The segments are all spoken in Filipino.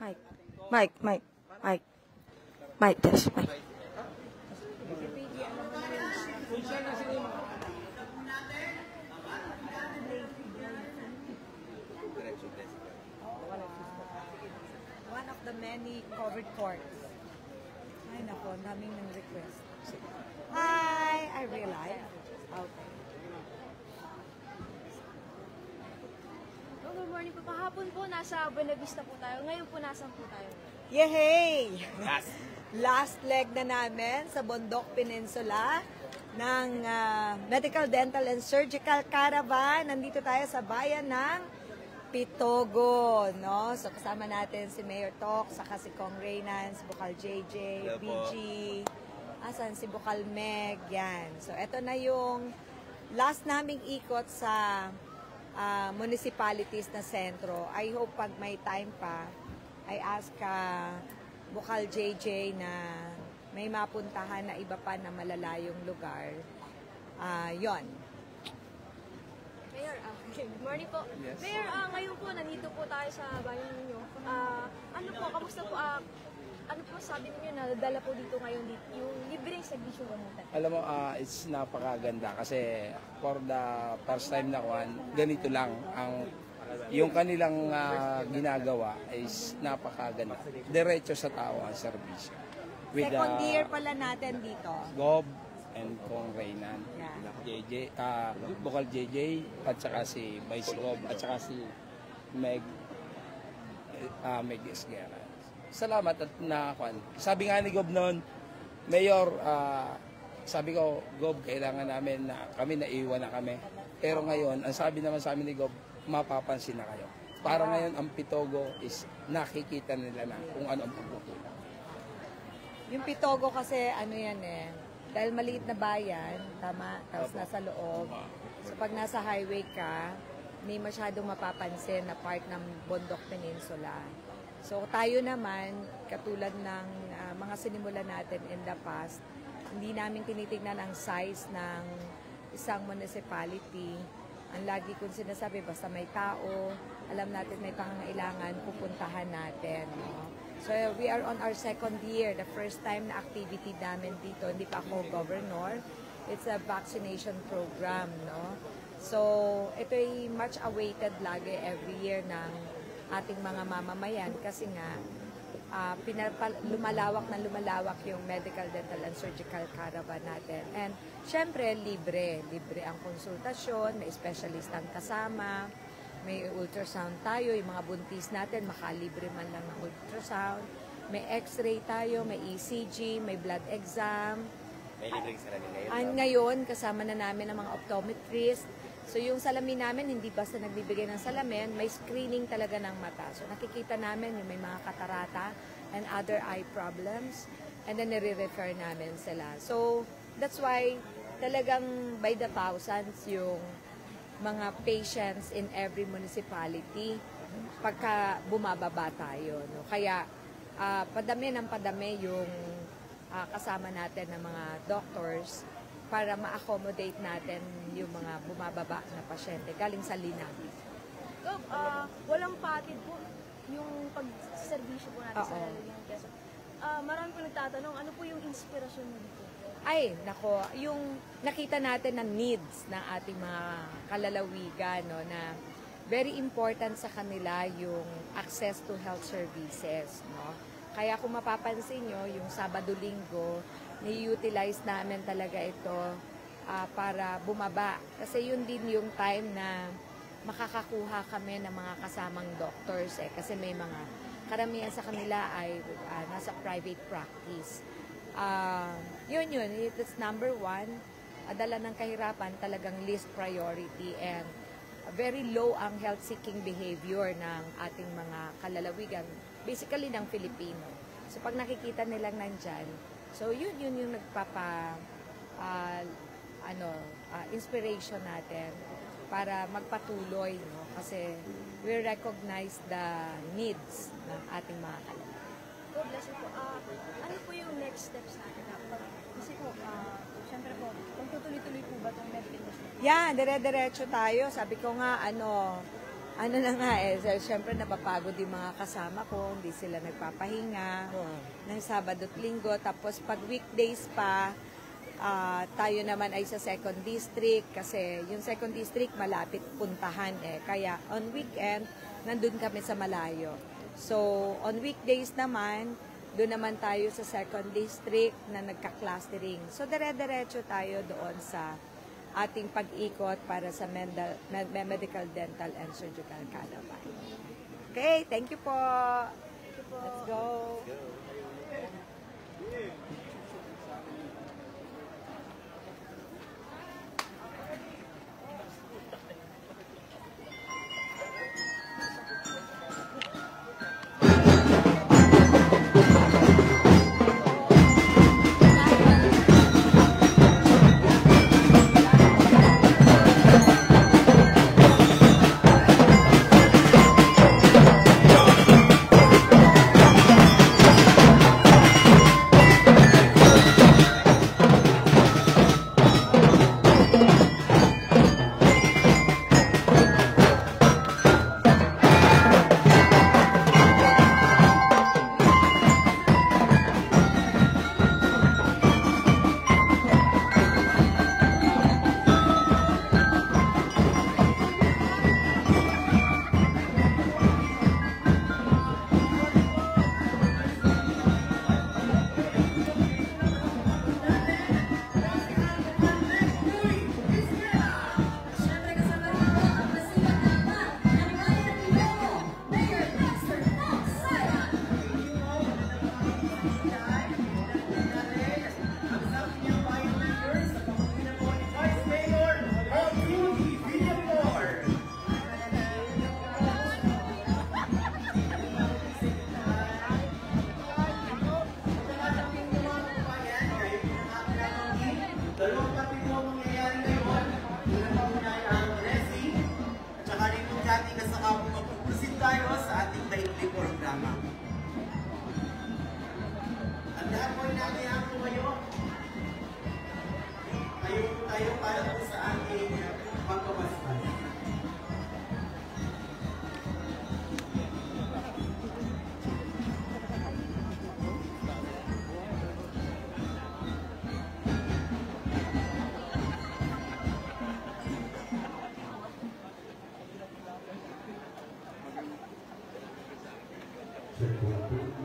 Mike. Mike. Mike. Mike. Mike. Yes, Mike. One of the many covered courts. Ay, nako, daming ng request. Hi! I realized. Okay. Good morning po. Kahapon po, nasa Buena Vista po tayo. Ngayon po, nasan po tayo? Yehey! Last leg na namin sa Bondok Peninsula ng Medical, Dental, and Surgical Caravan. Nandito tayo sa bayan ng Pitogo, no? So kasama natin si Mayor Tok, saka si Kong Reynan, si Bukal JJ, BG, asan si Bukal Meg, yan. So eto na yung last naming ikot sa municipalities na sentro. I hope pag may time pa, I ask Bukal JJ na may mapuntahan na iba pa na malalayong lugar. Yon. Mayor, good morning po. Yes. Mayor, ngayon po, nandito po tayo sa bayan ninyo. Ano po, kamusta po, ano po sabi niyo na dala po dito ngayon, yung libreng servisyo gamutan? Alam mo, it's napakaganda kasi for the first time na ganito lang ang yung kanilang ginagawa is napakaganda. Diretso sa tao ang serbisyo. Second year pala natin dito. Gob and Kong Reynan, Yeah. JJ, Bukal JJ, at saka si Vice Gob, at saka si Meg Esguerra. Salamat at sabi nga ni Gob noon, Mayor, sabi ko, Gob, kailangan namin na kami naiwan na kami. Pero ngayon, ang sabi naman sa amin ni Gob, mapapansin na kayo. Para ngayon, ang Pitogo is nakikita nila na kung ano ang pagkukulang. Yung Pitogo kasi, ano yan dahil maliit na bayan, tama, tapos nasa loob. So pag nasa highway ka, hindi masyadong mapapansin na part ng Bondok Peninsula. So tayo naman, katulad ng mga sinimula natin in the past, hindi namin tinitingnan ang size ng isang municipality. Ang lagi kong sinasabi, basta may tao, alam natin may pangangailangan, pupuntahan natin. No? So we are on our second year, the first time na activity namin dito, hindi pa ako governor. It's a vaccination program, no? So ito ay much awaited lagi every year ng ating mga mamamayan kasi nga lumalawak yung medical, dental, and surgical caravan natin. And syempre, libre ang konsultasyon, may specialist ang kasama, may ultrasound tayo, yung mga buntis natin, makalibre man lang ng ultrasound, may x-ray tayo, may ECG, may blood exam. May libreng salamin ngayon. Ngayon, kasama na namin ang mga optometrist. So yung salamin namin, hindi basta nagbibigay ng salamin, may screening talaga ng mata. So nakikita namin yung may mga katarata and other eye problems, and then nire-refer namin sila. So that's why talagang by the thousands yung mga patients in every municipality pagka bumababa tayo. No? Kaya padami ng padami yung kasama natin ng mga doctors para ma-accommodate natin yung mga bumababa na pasyente galing sa linan. Gob, walang patid po yung pag-servisyo po natin sa Lalawigan Quezon. Marami po nagtatanong, ano po yung inspirasyon mo dito? Ay, nako, yung nakita natin na needs ng ating mga kalalawigan, no, na very important sa kanila yung access to health services, no. Kaya kung mapapansin nyo, yung Sabado-Linggo, ni-utilize namin talaga ito para bumaba. Kasi yun din yung time na makakakuha kami ng mga kasamang doctors kasi may mga karamihan sa kanila ay nasa private practice. Yun, it's number one. Dala ng kahirapan talagang least priority and very low ang health-seeking behavior ng ating mga kalalawigan, basically ng Filipino. So pag nakikita nilang nandyan, so yun yung nagpapa inspiration natin para magpatuloy, no? Kasi we recognize the needs ng ating mga kalalawigan. God bless you po. Ano po yung next steps natin? Kasi po, syempre po, kung tutuloy-tuloy po ba itong medical industry? Yan, dire-diretso tayo. Sabi ko nga, ano na nga syempre napapagod yung mga kasama ko, hindi sila nagpapahinga ng Sabado at Linggo. Tapos pag weekdays pa, tayo naman ay sa Second District kasi yung Second District malapit puntahan Kaya on weekend, nandun kami sa malayo. So, on weekdays naman, doon naman tayo sa Second District na nagka-clustering. So, dire-diretso tayo doon sa ating pag-ikot para sa medical, dental, and surgical caravan. Okay, thank you po. Let's go.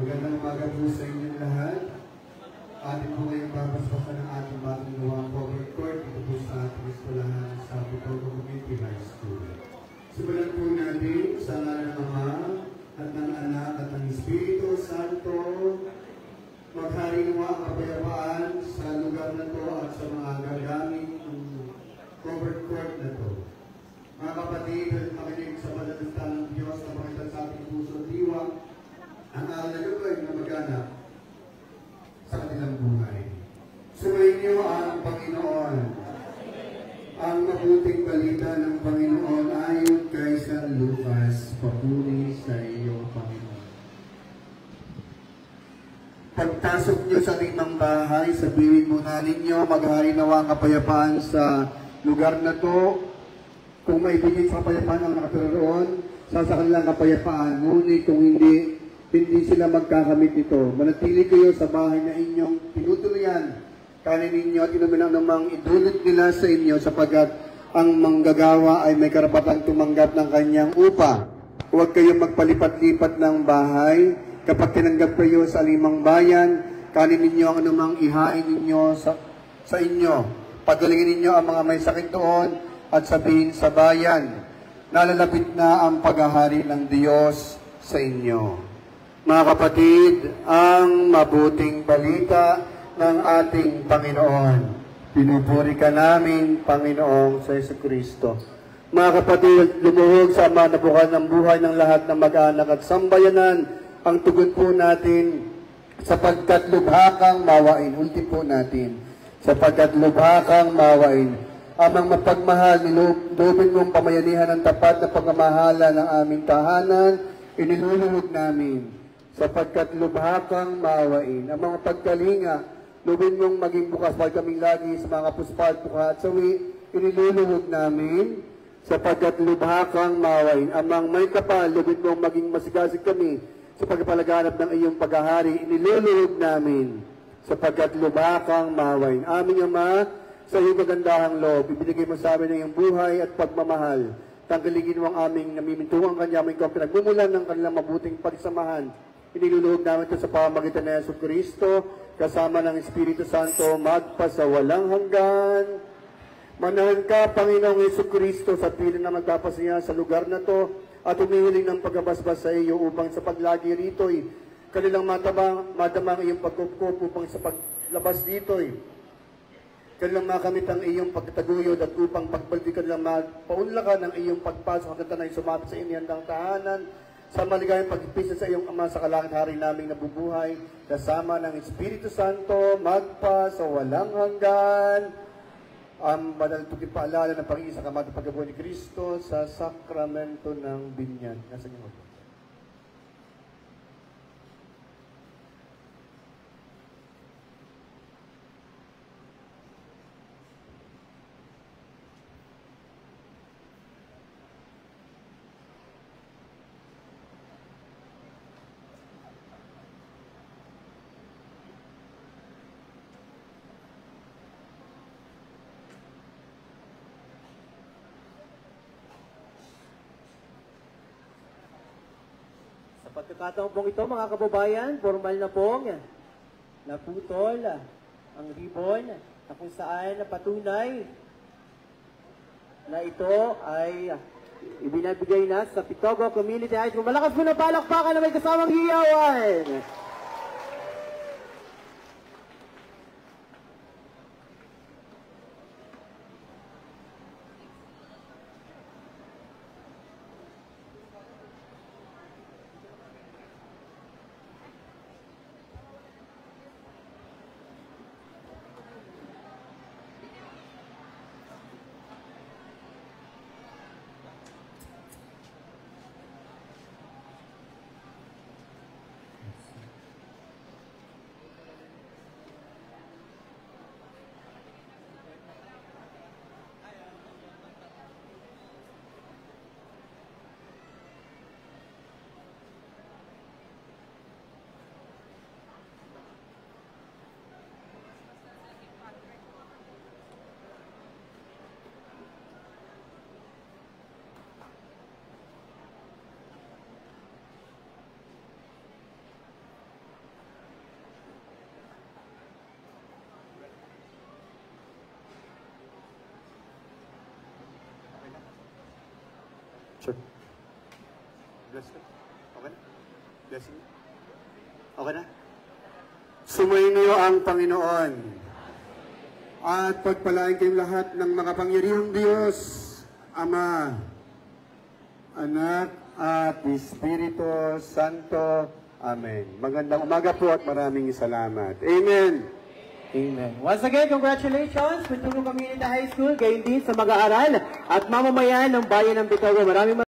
Magandang umaga po sa inyong lahat. Atin po ngayong babasbasan ng ating bagong gawang cover court dito po sa ating eskwelahan sa Bitogo Community High School. Simulan po natin sa ngalan ng Ama at ng Anak at ng Espiritu Santo. Maghari nawa ang kapayapaan sa lugar na to at sa mga gagamit ng cover court na to. Mga kapatid, makinig sa pagdadasta ng Diyos na makita sa ating puso at diwa ang alalagay na mag-anak sa kanilang buhay. Sumainyo ang Panginoon. Ang mabuting balita ng Panginoon ayon kay San Lucas. Papuri sa iyo, Panginoon. Pagtasok niyo sa limang bahay, sabihin muna ninyo, maghari nawa ang kapayapaan sa lugar na to. Kung maibigay sa kapayapaan ang nakatira roon, sa kanilang kapayapaan. Ngunit kung hindi sila magkakamit nito. Manatili kayo sa bahay na inyong tinutuluyan. Kanin ninyo at inumin ang namang idulot nila sa inyo sapagkat ang manggagawa ay may karapatang tumanggap ng kanyang upa. Huwag kayong magpalipat-lipat ng bahay. Kapag tinanggap kayo sa limang bayan, kanin ninyo ang anumang ihain ninyo sa inyo. Pagalingin ninyo ang mga may sakit doon at sabihin sa bayan, nalalapit na ang paghahari ng Diyos sa inyo. Mga kapatid, ang mabuting balita ng ating Panginoon. Pinupuri ka namin, Panginoong sa Jesucristo. Mga kapatid, lumuhog sa manabukan ng buhay ng lahat ng mag-anak at sambayanan ang tugon po natin sapagkat lubha kang mawain. Ulti po natin. Sapagkat lubha kang mawain. Amang mapagmahal, nilubin mong pamayanihan ng tapat na pagmamahala ng aming tahanan, iniluluhog namin. Sapagkat lubha kang maawain. Ang mga pagkalinga, lubin mong maging bukas pag kaming lagi sa mga puspa at puka at sawi, iniluluhog namin. sapagkat lubha kang mawain. Amang may kapal, lubid mong maging masigasig kami sa pagpapalaganap ng iyong paghahari. Iniluluhog namin sapagkat lubha kang mawain. Aming Ama, sa iyong kagandahang loob, ibinigay mo sa amin ang iyong buhay at pagmamahal. Tanggalingin mo ang aming namimintuang kanya, aming kong pinagmumulan ng kanilang mabuting pagsamahan. Iniluluhog namin ito sa pamamagitan ng Yesu Kristo, kasama ng Espiritu Santo, magpasawalang hanggan. Manahan ka, Panginoong Yesu Kristo, sa piling na magpapasaya sa lugar na to at humihiling ng pagkabasbas sa iyo upang sa paglagi rito'y kanilang madamang iyong pagkukup upang sa paglabas dito'y kanilang makamit ang iyong pagtaguyod at upang pagbalik kanilang mapaunlakan ang iyong pagpasok at tanay sumapit sa inihang tahanan sa maligayang pagpisa sa iyong Ama sa kalangit hari naming nabubuhay kasama ng Espiritu Santo magpa sa walang hanggan. Ang banal ito'y paalala ng pag-iisang Ama at pagkabuhay ni Kristo sa sakramento ng binyan. Nasa inyo po. Sa pagkakataon pong ito, mga kababayan, formal na pong naputol ang ribbon na kung saan patunay na ito ay ibinabigay na sa Pitogo Community High School. Malakas po na palakpakan na may kasamang hiyawan! Sure. Bless ka. Okay na? Blessing. Okay na? Sumayin niyo ang Panginoon. At pagpalain kayong lahat ng makapangyarihang Diyos, Ama, Anak, at Espiritu Santo. Amen. Magandang umaga po at maraming salamat. Amen. Amen. Once again, congratulations, Pitogo Community High School, gayon din sa mag-aaral at mamamayan ng Bayan ng Pitogo. Maraming